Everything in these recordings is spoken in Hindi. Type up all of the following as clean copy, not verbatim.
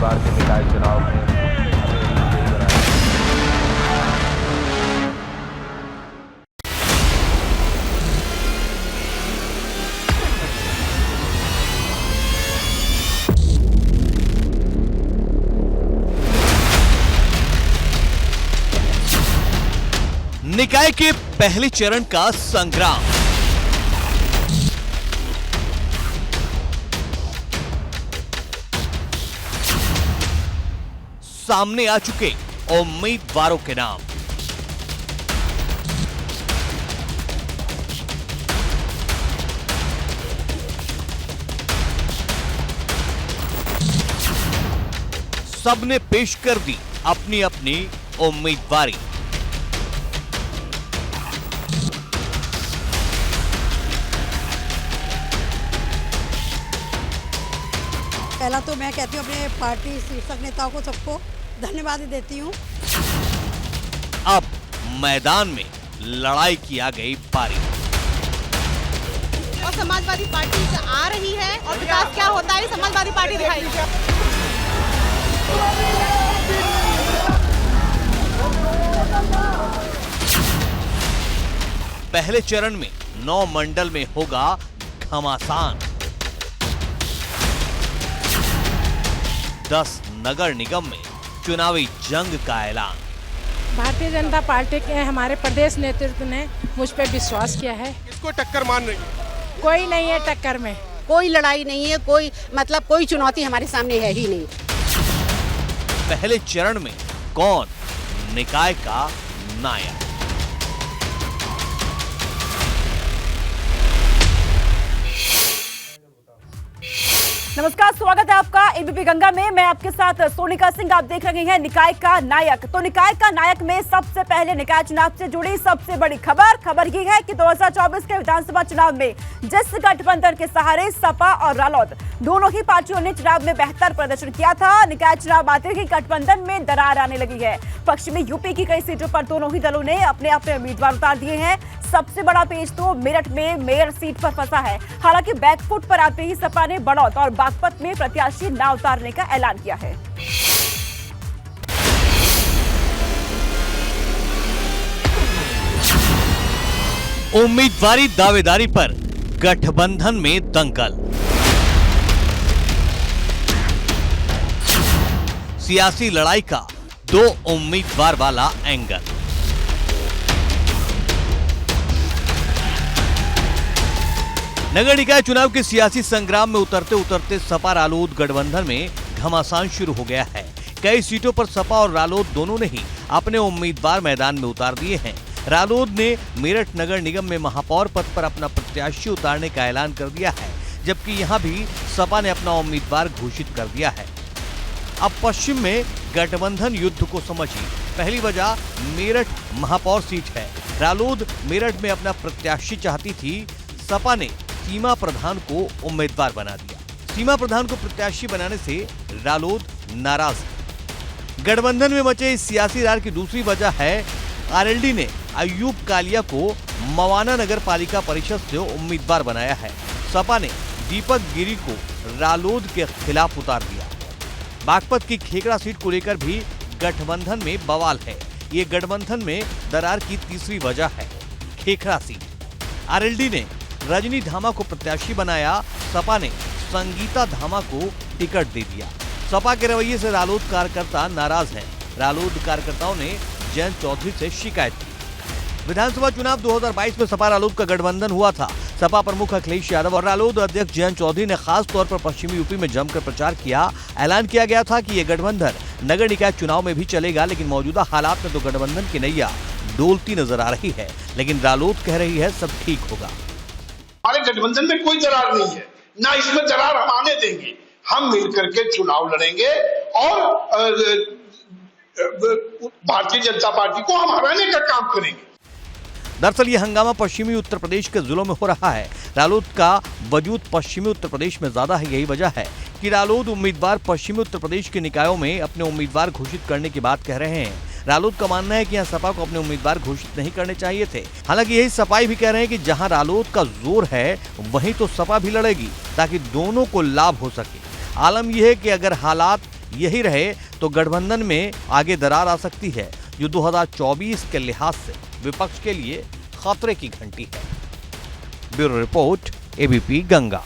बार के निकाय चुनाव में हमें विजयी बनाया। निकाय के पहले चरण का संग्राम। सामने आ चुके उम्मीदवारों के नाम। सबने पेश कर दी अपनी अपनी उम्मीदवारी। पहला तो मैं कहती हूँ अपने पार्टी शीर्षक नेताओं को सबको धन्यवाद देती हूँ। अब मैदान में लड़ाई की आ गई बारी। और समाजवादी पार्टी आ रही है और विकास क्या होता है समाजवादी पार्टी दिखाएगी। पहले चरण में 9 मंडल में होगा घमासान। 10 नगर निगम में चुनावी जंग का ऐलान। भारतीय जनता पार्टी के हमारे प्रदेश नेतृत्व ने मुझ पर विश्वास किया है। किसको टक्कर मान रही है? कोई नहीं है टक्कर में। कोई लड़ाई नहीं है, कोई चुनौती हमारे सामने है ही नहीं। पहले चरण में कौन निकाय का नायक? नमस्कार, स्वागत है आपका एबीपी गंगा में। मैं आपके साथ सोनिका सिंह। आप देख रहे हैं निकाय का नायक। तो निकाय का नायक में सबसे पहले निकाय चुनाव से जुड़ी सबसे बड़ी खबर ये है कि 2024 के विधानसभा चुनाव में जिस गठबंधन के सहारे सपा और रालोद दोनों ही पार्टियों ने चुनाव में बेहतर प्रदर्शन किया था, निकाय चुनाव आते ही गठबंधन में दरार आने लगी है। पश्चिमी यूपी की कई सीटों पर दोनों ही दलों ने अपने अपने उम्मीदवार उतार दिए हैं। सबसे बड़ा पेच तो मेरठ में मेयर सीट पर फंसा है। हालांकि बैकफुट पर आते ही सपा ने बड़ौत और बागपत में प्रत्याशी ना उतारने का ऐलान किया है। उम्मीदवारी दावेदारी पर गठबंधन में दंगल। सियासी लड़ाई का 2 उम्मीदवार वाला एंगल। नगर निकाय चुनाव के सियासी संग्राम में उतरते उतरते सपा रालोद गठबंधन में घमासान शुरू हो गया है। कई सीटों पर सपा और रालोद दोनों ने ही अपने उम्मीदवार मैदान में उतार दिए हैं। रालोद ने मेरठ नगर निगम में महापौर पद पर अपना प्रत्याशी उतारने का ऐलान कर दिया है, जबकि यहां भी सपा ने अपना उम्मीदवार घोषित कर दिया है। अब पश्चिम में गठबंधन युद्ध को समझिए। पहली वजह मेरठ महापौर सीट है। रालोद मेरठ में अपना प्रत्याशी चाहती थी, सपा ने सीमा प्रधान को उम्मीदवार बना दिया। सीमा प्रधान को प्रत्याशी बनाने से रालोद नाराज है। गठबंधन में मचे इस सियासी रार की दूसरी वजह है आरएलडी ने अयूब कालिया को मवाना नगर पालिका परिषद से उम्मीदवार बनाया है। सपा ने दीपक गिरी को रालोद के खिलाफ उतार दिया। बागपत की खेकड़ा सीट को लेकर भी गठबंधन में बवाल है। ये गठबंधन में दरार की तीसरी वजह है। खेकड़ा सीट आरएलडी ने रजनी धामा को प्रत्याशी बनाया, सपा ने संगीता धामा को टिकट दे दिया। सपा के रवैये से रालोद कार्यकर्ता नाराज हैं। रालोद कार्यकर्ताओं ने जयंत चौधरी से शिकायत की। विधानसभा चुनाव 2022 में सपा रालोद का गठबंधन हुआ था। सपा प्रमुख अखिलेश यादव और रालोद अध्यक्ष जयंत चौधरी ने खास तौर पर पश्चिमी यूपी में जमकर प्रचार किया। ऐलान किया गया था कि ये गठबंधन नगर निकाय चुनाव में भी चलेगा, लेकिन मौजूदा हालात में तो गठबंधन की नैया डोलती नजर आ रही है। लेकिन रालोद कह रही है सब ठीक होगा। हमारे गठबंधन में कोई दरार नहीं है, ना इसमें दरार हम आने देंगे। हम मिलकर के चुनाव लड़ेंगे और भारतीय जनता पार्टी को हम हराने का काम करेंगे। दरअसल ये हंगामा पश्चिमी उत्तर प्रदेश के जिलों में हो रहा है। रालोद का वजूद पश्चिमी उत्तर प्रदेश में ज्यादा है। यही वजह है कि रालोद उम्मीदवार पश्चिमी उत्तर प्रदेश के निकायों में अपने उम्मीदवार घोषित करने की बात कह रहे हैं। रालोद का मानना है कि यहाँ सपा को अपने उम्मीदवार घोषित नहीं करने चाहिए थे। हालांकि यही सपाई भी कह रहे हैं कि जहाँ रालोद का जोर है वहीं तो सपा भी लड़ेगी, ताकि दोनों को लाभ हो सके। आलम यह है कि अगर हालात यही रहे तो गठबंधन में आगे दरार आ सकती है, जो 2024 के लिहाज से विपक्ष के लिए खतरे की घंटी है। Bureau report, ABP Ganga.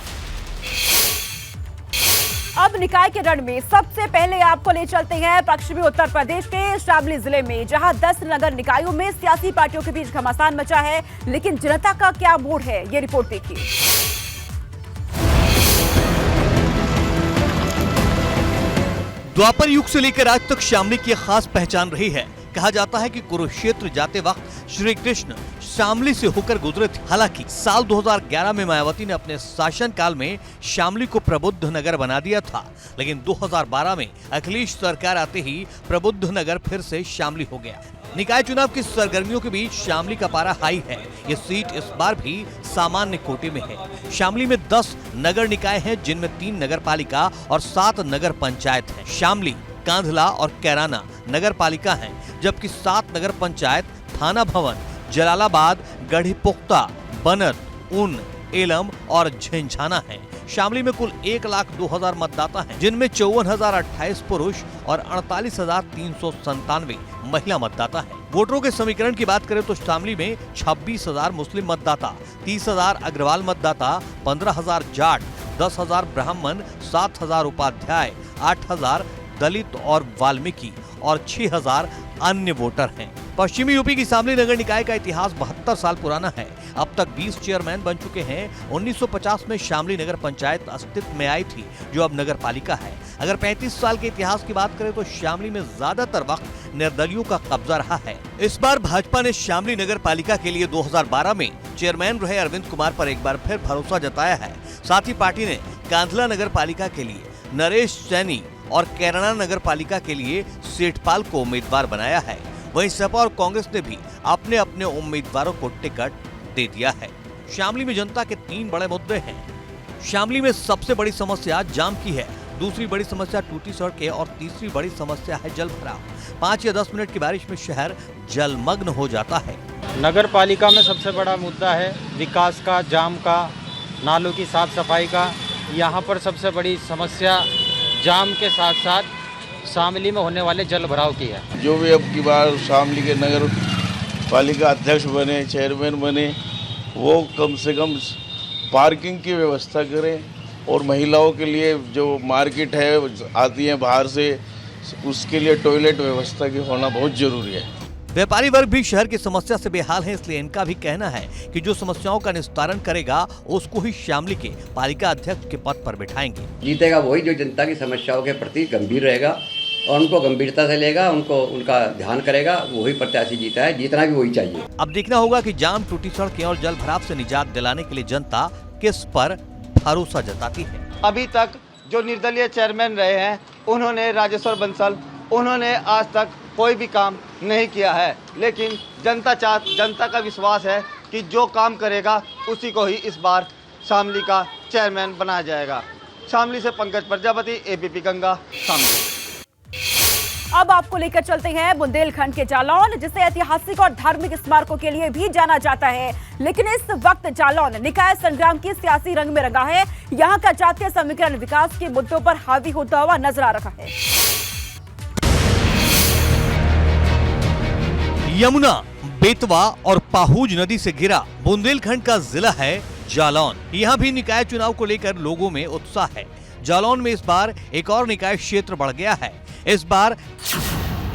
अब निकाय के रण में सबसे पहले आपको ले चलते हैं पश्चिमी उत्तर प्रदेश के शामली जिले में, जहां 10 नगर निकायों में सियासी पार्टियों के बीच घमासान मचा है। लेकिन जनता का क्या मूड है, ये रिपोर्ट देखिए। द्वापर युग से लेकर आज तक शामली की खास पहचान रही है। कहा जाता है कि कुरुक्षेत्र जाते वक्त श्री कृष्ण शामली से होकर गुजरे थे। हालांकि साल 2011 में मायावती ने अपने शासनकाल में शामली को प्रबुद्ध नगर बना दिया था, लेकिन 2012 में अखिलेश सरकार आते ही प्रबुद्ध नगर फिर से शामली हो गया। निकाय चुनाव की सरगर्मियों के बीच शामली का पारा हाई है। ये सीट इस बार भी सामान्य कोटे में है। शामली में 10 नगर निकाय हैं, जिनमें 3 नगर पालिका और 7 नगर पंचायत हैं। शामली, कांधला और कैराना नगर पालिका हैं, जबकि 7 नगर पंचायत थाना भवन, जलालाबाद, गढ़ीपुख्ता, बनत, ऊन, एलम और झंझाना है। शामली में कुल 1,02,000 मतदाता हैं, जिनमें 54,028 पुरुष और 48,397 महिला मतदाता हैं। वोटरों के समीकरण की बात करें तो शामली में 26,000 मुस्लिम मतदाता, 30,000 अग्रवाल मतदाता, 15,000 जाट, 10,000 ब्राह्मण, 7,000 उपाध्याय, 8,000 दलित और वाल्मीकि और 6,000 अन्य वोटर हैं। पश्चिमी यूपी की शामली नगर निकाय का इतिहास 72 साल पुराना है। अब तक 20 चेयरमैन बन चुके हैं। 1950 में शामली नगर पंचायत अस्तित्व में आई थी, जो अब नगर पालिका है। अगर 35 साल के इतिहास की बात करें तो शामली में ज्यादातर वक्त निर्दलियों का कब्जा रहा है। इस बार भाजपा ने शामली नगर पालिका के लिए 2012 में चेयरमैन रहे अरविंद कुमार पर एक बार फिर भरोसा जताया है। साथ ही पार्टी ने कांधला नगर पालिका के लिए नरेश सैनी और कैराना नगर पालिका के लिए सेठपाल को उम्मीदवार बनाया है। वहीं सपा और कांग्रेस ने भी अपने अपने उम्मीदवारों को टिकट दे दिया है। शामली में जनता के 3 बड़े मुद्दे हैं। शामली में सबसे बड़ी समस्या जाम की है, दूसरी बड़ी समस्या टूटी सड़कें और तीसरी बड़ी समस्या है जल भराव। 5 या 10 मिनट की बारिश में शहर जलमग्न हो जाता है। नगर पालिका में सबसे बड़ा मुद्दा है विकास का, जाम का, नालों की साफ सफाई का। यहाँ पर सबसे बड़ी समस्या जाम के साथ साथ शामली में होने वाले जल भराव की है। जो भी अब की बार शामली के नगर पालिका अध्यक्ष बने, चेयरमैन बने, वो कम से कम पार्किंग की व्यवस्था करें और महिलाओं के लिए जो मार्केट है आती है बाहर से, उसके लिए टॉयलेट व्यवस्था की होना बहुत जरूरी है। व्यापारी वर्ग भी शहर की समस्या से बेहाल है, इसलिए इनका भी कहना है कि जो समस्याओं का निस्तारण करेगा उसको ही शामली के पालिका अध्यक्ष के पद पर बिठाएंगे। जीतेगा वही जो जनता की समस्याओं के प्रति गंभीर रहेगा और उनको गंभीरता से लेगा, उनका ध्यान करेगा, वही प्रत्याशी जीता है। जीतना भी वही चाहिए। अब देखना होगा कि जाम, टूटी सड़कें और जल भराव से निजात दिलाने के लिए जनता किस पर भरोसा जताती है। अभी तक जो निर्दलीय चेयरमैन रहे हैं, उन्होंने राजेश्वर बंसल, उन्होंने आज तक कोई भी काम नहीं किया है, लेकिन जनता का विश्वास है कि जो काम करेगा उसी को ही इस बार शामली का चेयरमैन बनाया जाएगा। शामली से पंकज प्रजापति, एबीपी गंगा, शामली। अब आपको लेकर चलते हैं बुंदेलखंड के जालौन, जिसे ऐतिहासिक और धार्मिक स्मारकों के लिए भी जाना जाता है। लेकिन इस वक्त जालौन निकाय संग्राम की सियासी रंग में रंगा है। यहाँ का जातीय समीकरण विकास के मुद्दों पर हावी होता हुआ नजर आ रहा है। यमुना, बेतवा और पाहूज नदी से घिरा बुंदेलखंड का जिला है जालौन। यहाँ भी निकाय चुनाव को लेकर लोगों में उत्साह है। जालौन में इस बार एक और निकाय क्षेत्र बढ़ गया है। इस बार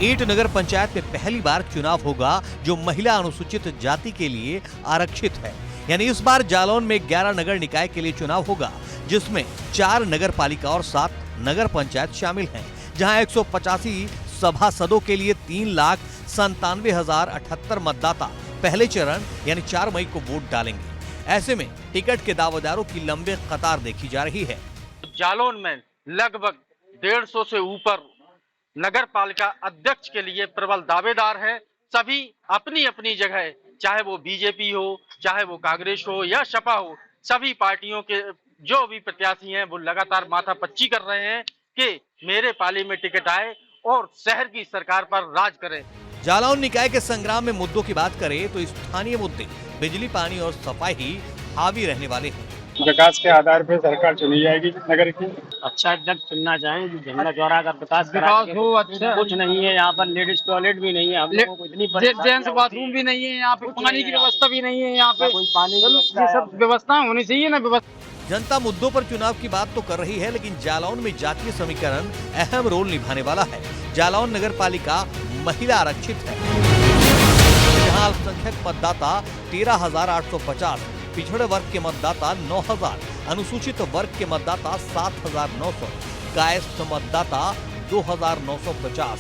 8 नगर पंचायत में पहली बार चुनाव होगा, जो महिला अनुसूचित जाति के लिए आरक्षित है। यानी इस बार जालौन में 11 नगर निकाय के लिए चुनाव होगा, जिसमें 4 नगर पालिका और 7 नगर पंचायत शामिल हैं, जहां 185 सभासदों के लिए 3,97,078 मतदाता पहले चरण यानी 4 मई को वोट डालेंगे। ऐसे में टिकट के दावेदारों की लंबी कतार देखी जा रही है। जालौन में लगभग 150 से ऊपर नगर पालिका अध्यक्ष के लिए प्रबल दावेदार है। सभी अपनी अपनी जगह, चाहे वो बीजेपी हो, चाहे वो कांग्रेस हो या सपा हो, सभी पार्टियों के जो भी प्रत्याशी हैं वो लगातार माथापच्ची कर रहे हैं कि मेरे पाली में टिकट आए और शहर की सरकार पर राज करें। जालौन निकाय के संग्राम में मुद्दों की बात करें तो स्थानीय मुद्दे बिजली, पानी और सफाई ही हावी रहने वाले हैं। विकास के आधार पर सरकार चुनी जाएगी नगर की। अच्छा अध्यक्ष चुनना चाहें झंडा द्वारा अगर विकास हो। अच्छा कुछ नहीं है यहाँ पर, लेडीज टॉयलेट भी नहीं है, हम लोगों को इतनी जेंट्स बाथरूम भी नहीं है यहाँ पे, पानी की व्यवस्था भी नहीं है यहाँ पे, कोई पानी ये सब व्यवस्था होनी चाहिए ना। व्यवस्था जनता मुद्दों पर चुनाव की बात तो कर रही है, लेकिन जालौन में जातीय समीकरण अहम रोल निभाने वाला है। जालौन नगर पालिका महिला आरक्षित है, यहाँ अल्पसंख्यक मतदाता 13,850, पिछड़े वर्ग के मतदाता 9,000, अनुसूचित वर्ग के मतदाता 7,900, कायस्थ मतदाता 2,950,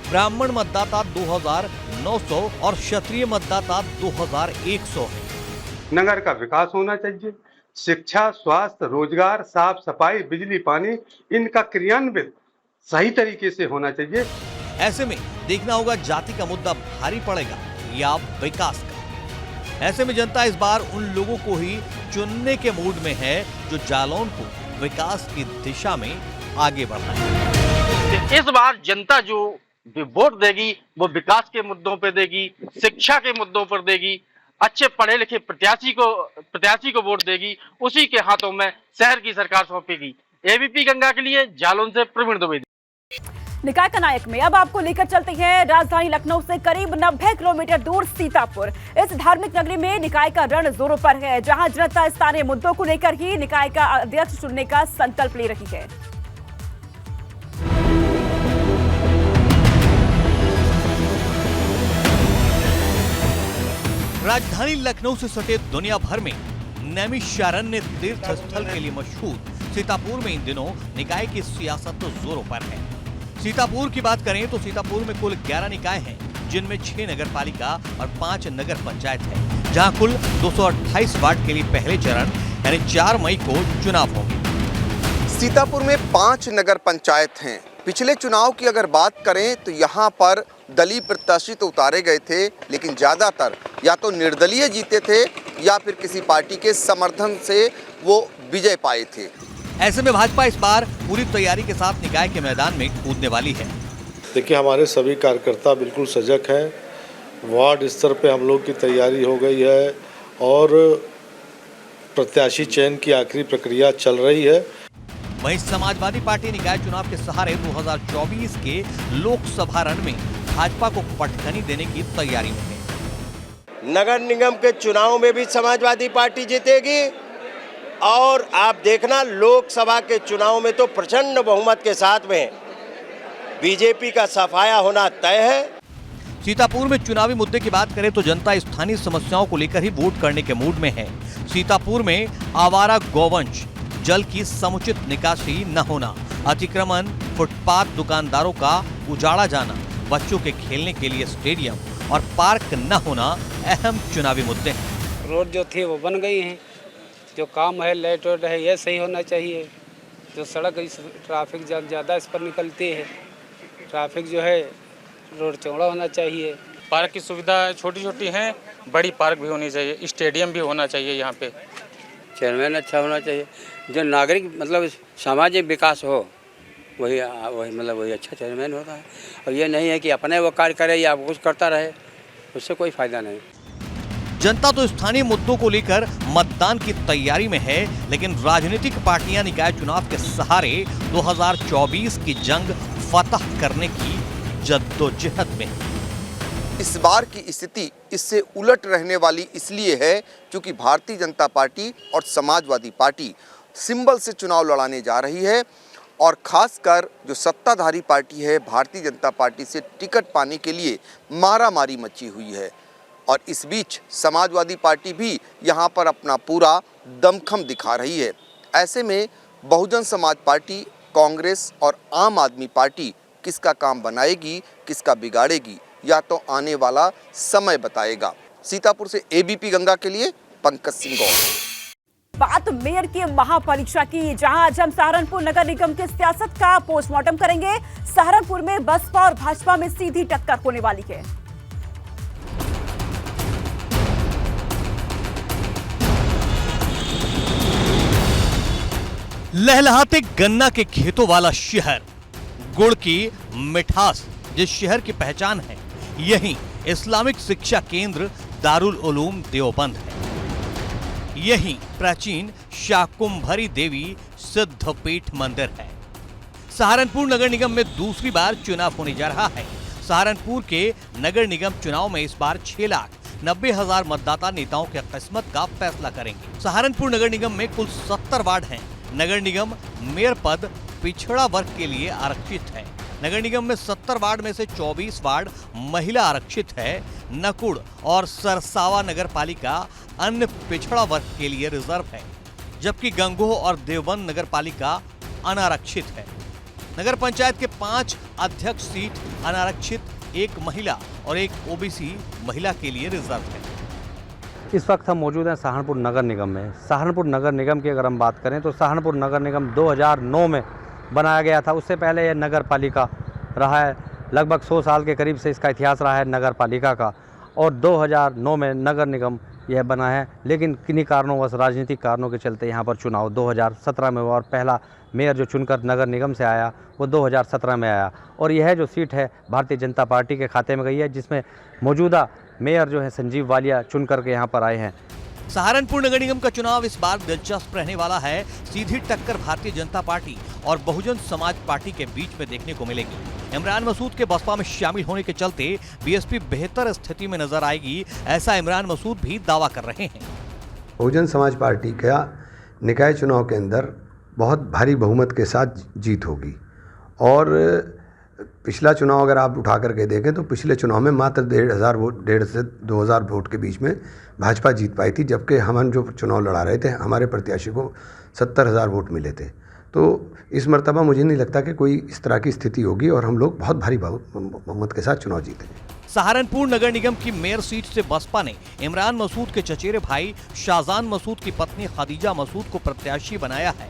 ब्राह्मण मतदाता 2,900 और क्षत्रिय मतदाता 2,100 है। नगर का विकास होना चाहिए, शिक्षा, स्वास्थ्य, रोजगार, साफ सफाई, बिजली, पानी, इनका क्रियान्वित सही तरीके से होना चाहिए। ऐसे में देखना होगा जाति का मुद्दा भारी पड़ेगा या विकास का। ऐसे में जनता इस बार उन लोगों को ही चुनने के मूड में है जो जालौन को विकास की दिशा में आगे बढ़ाए। इस बार जनता जो वोट देगी वो विकास के मुद्दों पे देगी, शिक्षा के मुद्दों पर देगी, अच्छे पढ़े लिखे प्रत्याशी को वोट देगी, उसी के हाथों में शहर की सरकार सौंपेगी। एबीपी गंगा के लिए जालौन से प्रवीण द्विवेदी। निकाय का नायक में अब आपको लेकर चलते हैं राजधानी लखनऊ से करीब 90 किलोमीटर दूर सीतापुर। इस धार्मिक नगरी में निकाय का रण जोरों पर है, जहां जनता स्थानीय मुद्दों को लेकर ही निकाय का अध्यक्ष चुनने का संकल्प ले रही है। राजधानी लखनऊ से सटे दुनिया भर में नैमिषारण्य तीर्थ स्थल के लिए मशहूर सीतापुर में इन दिनों निकाय की सियासत तो जोरों पर है। सीतापुर की बात करें तो सीतापुर में कुल 11 निकाय हैं, जिनमें 6 नगर पालिका और 5 नगर पंचायत है, जहां कुल 228 वार्ड के लिए पहले चरण यानी 4 मई को चुनाव होंगे। सीतापुर में 5 नगर पंचायत हैं। पिछले चुनाव की अगर बात करें तो यहाँ पर दलीय प्रत्याशी तो उतारे गए थे, लेकिन ज्यादातर या तो निर्दलीय जीते थे या फिर किसी पार्टी के समर्थन से वो विजय पाए थे। ऐसे में भाजपा इस बार पूरी तैयारी के साथ निकाय के मैदान में कूदने वाली है। देखिए, हमारे सभी कार्यकर्ता बिल्कुल सजग हैं। वार्ड स्तर पे हम लोग की तैयारी हो गई है और प्रत्याशी चयन की आखिरी प्रक्रिया चल रही है। वहीं समाजवादी पार्टी निकाय चुनाव के सहारे 2024 के लोकसभा रण में भाजपा को पटखनी देने की तैयारी में है। नगर निगम के चुनाव में भी समाजवादी पार्टी जीतेगी और आप देखना लोकसभा के चुनाव में तो प्रचंड बहुमत के साथ में बीजेपी का सफाया होना तय है। सीतापुर में चुनावी मुद्दे की बात करें तो जनता स्थानीय समस्याओं को लेकर ही वोट करने के मूड में है। सीतापुर में आवारा गौवंश, जल की समुचित निकासी न होना, अतिक्रमण, फुटपाथ, दुकानदारों का उजाड़ा जाना, बच्चों के खेलने के लिए स्टेडियम और पार्क न होना अहम चुनावी मुद्दे हैं। रोड जो थी वो बन गई हैं, जो काम है लाइट रोड है ये सही होना चाहिए। जो सड़क ट्रैफिक ज़्यादा इस पर निकलती है, ट्रैफिक जो है रोड चौड़ा होना चाहिए। पार्क की सुविधा छोटी छोटी हैं, बड़ी पार्क भी होनी चाहिए, स्टेडियम भी होना चाहिए। यहाँ पे चेयरमैन अच्छा होना चाहिए, जो नागरिक मतलब सामाजिक विकास हो वही अच्छा चेयरमैन होता है। और ये नहीं है कि अपने वो कार्य करे या कुछ करता रहे, उससे कोई फायदा नहीं। जनता तो स्थानीय मुद्दों को लेकर मतदान की तैयारी में है, लेकिन राजनीतिक पार्टियां निकाय चुनाव के सहारे 2024 की जंग फतह करने की जद्दोजहद में है। इस बार की स्थिति इससे उलट रहने वाली इसलिए है क्योंकि भारतीय जनता पार्टी और समाजवादी पार्टी सिंबल से चुनाव लड़ाने जा रही है और खासकर जो सत्ताधारी पार्टी है भारतीय जनता पार्टी से टिकट पाने के लिए मारामारी मची हुई है। और इस बीच समाजवादी पार्टी भी यहाँ पर अपना पूरा दमखम दिखा रही है। ऐसे में बहुजन समाज पार्टी, कांग्रेस और आम आदमी पार्टी किसका काम बनाएगी, किसका बिगाड़ेगी, या तो आने वाला समय बताएगा। सीतापुर से एबीपी गंगा के लिए पंकज सिंह गौर। बात मेयर की महापरीक्षा की, जहां आज हम सहारनपुर नगर निगम की सियासत का पोस्टमार्टम करेंगे। सहारनपुर में बसपा और भाजपा में सीधी टक्कर होने वाली है। लहलहाते गन्ना के खेतों वाला शहर, गुड़ की मिठास जिस शहर की पहचान है, यही इस्लामिक शिक्षा केंद्र दारुल उलूम देवबंद है। यही प्राचीन शाकुंभरी देवी सिद्धपीठ मंदिर है। सहारनपुर नगर निगम में दूसरी बार चुनाव होने जा रहा है। सहारनपुर के नगर निगम चुनाव में इस बार 6,90,000 मतदाता नेताओं के किस्मत का फैसला करेंगे। सहारनपुर नगर निगम में कुल 70 वार्ड हैं। नगर निगम मेयर पद पिछड़ा वर्ग के लिए आरक्षित है। नगर निगम में 70 वार्ड में से 24 वार्ड महिला आरक्षित है। नकुड़ और सरसावा नगर पालिका अन्य पिछड़ा वर्ग के लिए रिजर्व है, जबकि गंगोह और देवबंद नगर पालिका अनारक्षित है। नगर पंचायत के 5 अध्यक्ष सीट अनारक्षित, 1 महिला और 1 ओबीसी महिला के लिए रिजर्व है। इस वक्त हम मौजूद हैं सहारनपुर नगर निगम में। सहारनपुर नगर निगम की अगर हम बात करें तो सहारनपुर नगर निगम 2009 में बनाया गया था। उससे पहले यह नगर पालिका रहा है। लगभग 100 साल के करीब से इसका इतिहास रहा है नगर पालिका का, और 2009 में नगर निगम यह बना है। लेकिन किन्हीं कारणों, राजनीतिक कारणों के चलते यहाँ पर चुनाव 2017 में हुआ, और पहला मेयर जो चुनकर नगर निगम से आया वो 2017 में आया। और यह जो सीट है भारतीय जनता पार्टी के खाते में गई है, जिसमें मौजूदा मेयर जो है संजीव वालिया चुन करके यहाँ पर आए हैं। सहारनपुर नगर निगम का चुनाव इस बार दिलचस्प रहने वाला है। सीधी टक्कर भारतीय जनता पार्टी और बहुजन समाज पार्टी के बीच में देखने को मिलेगी। इमरान मसूद के बसपा में शामिल होने के चलते बीएसपी बेहतर स्थिति में नजर आएगी, ऐसा इमरान मसूद भी दावा कर रहे हैं। बहुजन समाज पार्टी का निकाय चुनाव के अंदर बहुत भारी बहुमत के साथ जीत होगी, और पिछला चुनाव अगर आप उठा करके देखें तो पिछले चुनाव में मात्र 1,500 से 2,000 वोट के बीच में भाजपा जीत पाई थी, जबकि हम जो चुनाव लड़ा रहे थे हमारे प्रत्याशी को 70,000 वोट मिले थे। तो इस मर्तबा मुझे नहीं लगता कि कोई इस तरह की स्थिति होगी, और हम लोग बहुत भारी बहुमत के साथ चुनाव जीतेंगे। सहारनपुर नगर निगम की मेयर सीट से बसपा ने इमरान मसूद के चचेरे भाई शाहजान मसूद की पत्नी खदीजा मसूद को प्रत्याशी बनाया है।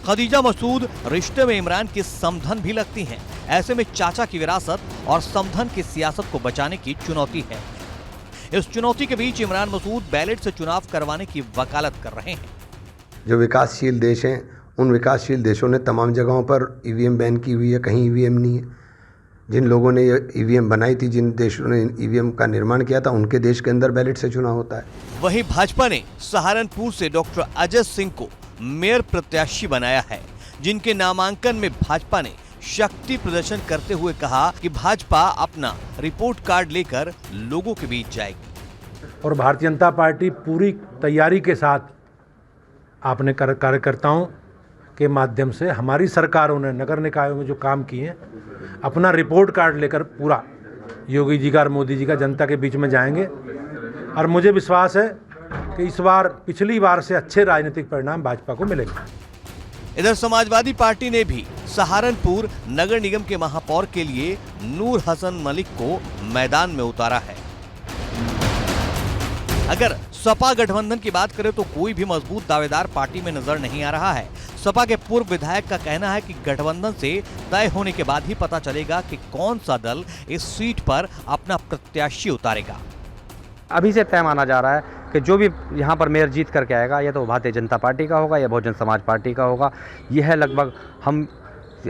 खदीजा मसूद रिश्ते में इमरान की समधन भी लगती हैं। ऐसे में चाचा की विरासत और समधन की सियासत को बचाने की चुनौती है। इस चुनौती के बीच इमरान मसूद बैलेट से चुनाव करवाने की वकालत कर रहे हैं। जो विकासशील देश हैं, उन विकासशील देशों ने तमाम जगहों पर ईवीएम बैन की हुई है, कहीं ईवीएम नहीं है। जिन लोगों ने ये ईवीएम बनाई थी, जिन देशों ने ईवीएम का निर्माण किया था, उनके देश के अंदर बैलेट से चुनाव होता है। वहीं भाजपा ने सहारनपुर से डॉक्टर अजय सिंह को मेयर प्रत्याशी बनाया है, जिनके नामांकन में भाजपा ने शक्ति प्रदर्शन करते हुए कहा कि भाजपा अपना रिपोर्ट कार्ड लेकर लोगों के बीच जाएगी। और भारतीय जनता पार्टी पूरी तैयारी के साथ आपने कार्यकर्ताओं के माध्यम से हमारी सरकारों ने नगर निकायों में जो काम किए, अपना रिपोर्ट कार्ड लेकर पूरा योगी जी का और मोदी जी का जनता के बीच में जाएंगे। और मुझे विश्वास है कि इस बार पिछली बार से अच्छे राजनीतिक परिणाम भाजपा को मिलेंगे। इधर समाजवादी पार्टी ने भी सहारनपुर नगर निगम के महापौर के लिए नूर हसन मलिक को मैदान में उतारा है। अगर सपा गठबंधन की बात करें तो कोई भी मजबूत दावेदार पार्टी में नजर नहीं आ रहा है। सपा के पूर्व विधायक का कहना है कि गठबंधन से तय होने के बाद ही पता चलेगा कि कौन सा दल इस सीट पर अपना प्रत्याशी उतारेगा। अभी से तय माना जा रहा है कि जो भी यहाँ पर मेयर जीत करके आएगा, या तो भारतीय जनता पार्टी का होगा या बहुजन समाज पार्टी का होगा। यह है लगभग हम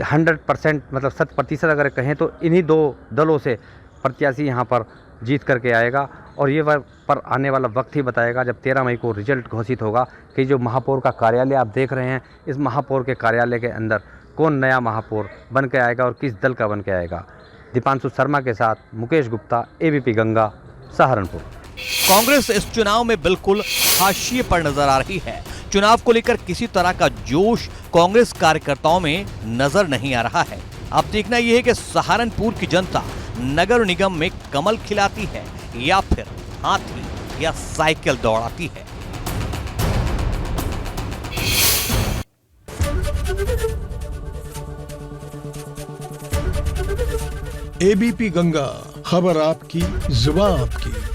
100% मतलब 100% अगर कहें तो इन्हीं 2 दलों से प्रत्याशी यहाँ पर जीत करके आएगा। और ये पर आने वाला वक्त ही बताएगा, जब 13 मई को रिजल्ट घोषित होगा कि जो महापौर का कार्यालय आप देख रहे हैं, इस महापौर के कार्यालय के अंदर कौन नया महापौर बन के आएगा और किस दल का बन के आएगा। दीपांशु शर्मा के साथ मुकेश गुप्ता, एबीपी गंगा, सहारनपुर। कांग्रेस इस चुनाव में बिल्कुल हाशिए पर नजर आ रही है। चुनाव को लेकर किसी तरह का जोश कांग्रेस कार्यकर्ताओं में नजर नहीं आ रहा है। अब देखना यह है कि सहारनपुर की जनता नगर निगम में कमल खिलाती है या फिर हाथी या साइकिल दौड़ाती है। एबीपी गंगा, खबर आपकी, जुबान आपकी।